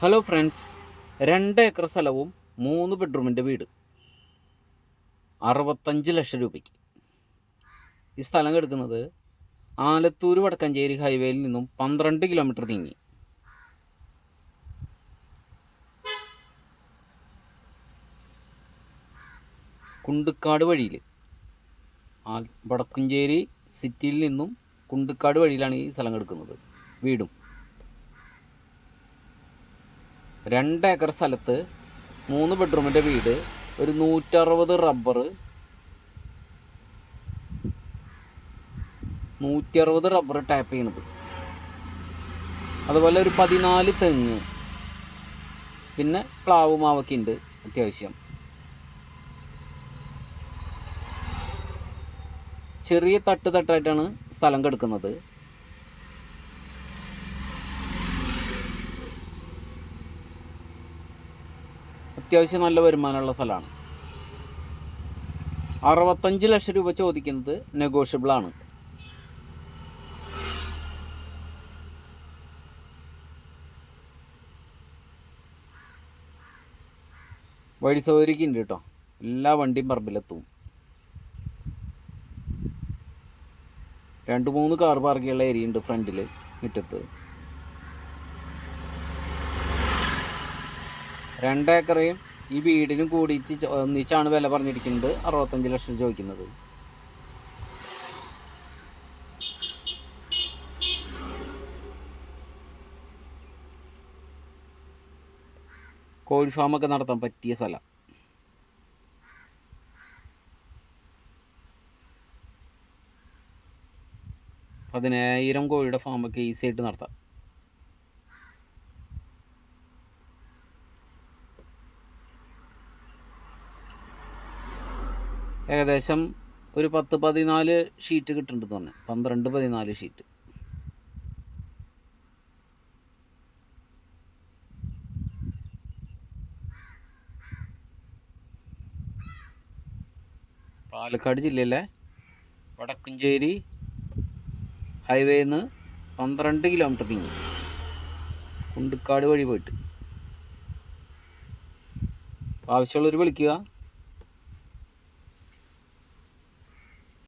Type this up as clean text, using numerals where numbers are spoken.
Hello friends, 2 acre സ്ഥലവും 3 ബെഡ്റൂമിൻ്റെ വീട് 65 ലക്ഷം രൂപയ്ക്ക്. ഈ സ്ഥലം കിടക്കുന്നത് ആലത്തൂർ വടക്കഞ്ചേരി ഹൈവേയിൽ നിന്നും 12 കിലോമീറ്റർ നീങ്ങി. കുണ്ടുക്കാട് വഴിയിൽ, വടക്കഞ്ചേരി സിറ്റിയിൽ നിന്നും കുണ്ടുക്കാട് വഴിയിലാണ് ഈ സ്ഥലം കിടക്കുന്നത്. വീടും 2 ഏക്കർ സ്ഥലത്ത് 3 ബെഡ്റൂമിൻ്റെ വീട്, ഒരു 160 റബ്ബർ ടാപ്പ് ചെയ്യണത്, അതുപോലെ ഒരു 14 തെങ്ങ്, പിന്നെ പ്ലാവ് മാവൊക്കെ ഉണ്ട് അത്യാവശ്യം. ചെറിയ തട്ടായിട്ടാണ് സ്ഥലം കിടക്കുന്നത്. അത്യാവശ്യം നല്ല വരുമാനമുള്ള സ്ഥലമാണ്. 65 ലക്ഷം രൂപ ചോദിക്കുന്നത് നെഗോഷ്യബിളാണ്. വഴി സൗകര്യമൊക്കെ ഉണ്ട് കേട്ടോ. എല്ലാ വണ്ടിയും പറമ്പിലെത്തും. 2-3 കാർ പാർക്ക് ചെയ്യാനുള്ള ഏരിയ ഉണ്ട് ഫ്രണ്ടിൽ, മുറ്റത്ത്. 2 ഏക്കറേയും ഈ വീടിനും കൂടിയിട്ട് ഒന്നിച്ചാണ് വില പറഞ്ഞിരിക്കുന്നത്. 65 ലക്ഷം ചോദിക്കുന്നത്. കോഴി ഫാമൊക്കെ നടത്താൻ പറ്റിയ സ്ഥലം. പതിനായിരം കോഴിയുടെ ഫാമൊക്കെ ഈസി ആയിട്ട് നടത്താം. ഏകദേശം ഒരു 10-14 ഷീറ്റ് കിട്ടുന്നുണ്ടെന്ന് പറഞ്ഞു. 12-14 ഷീറ്റ്. പാലക്കാട് ജില്ലയിലെ വടക്കഞ്ചേരി ഹൈവേയിൽ നിന്ന് 12 കിലോമീറ്റർ നീങ്ങി കുണ്ടുക്കാട് വഴി പോയിട്ട്. ആവശ്യമുള്ളവർ വിളിക്കുക.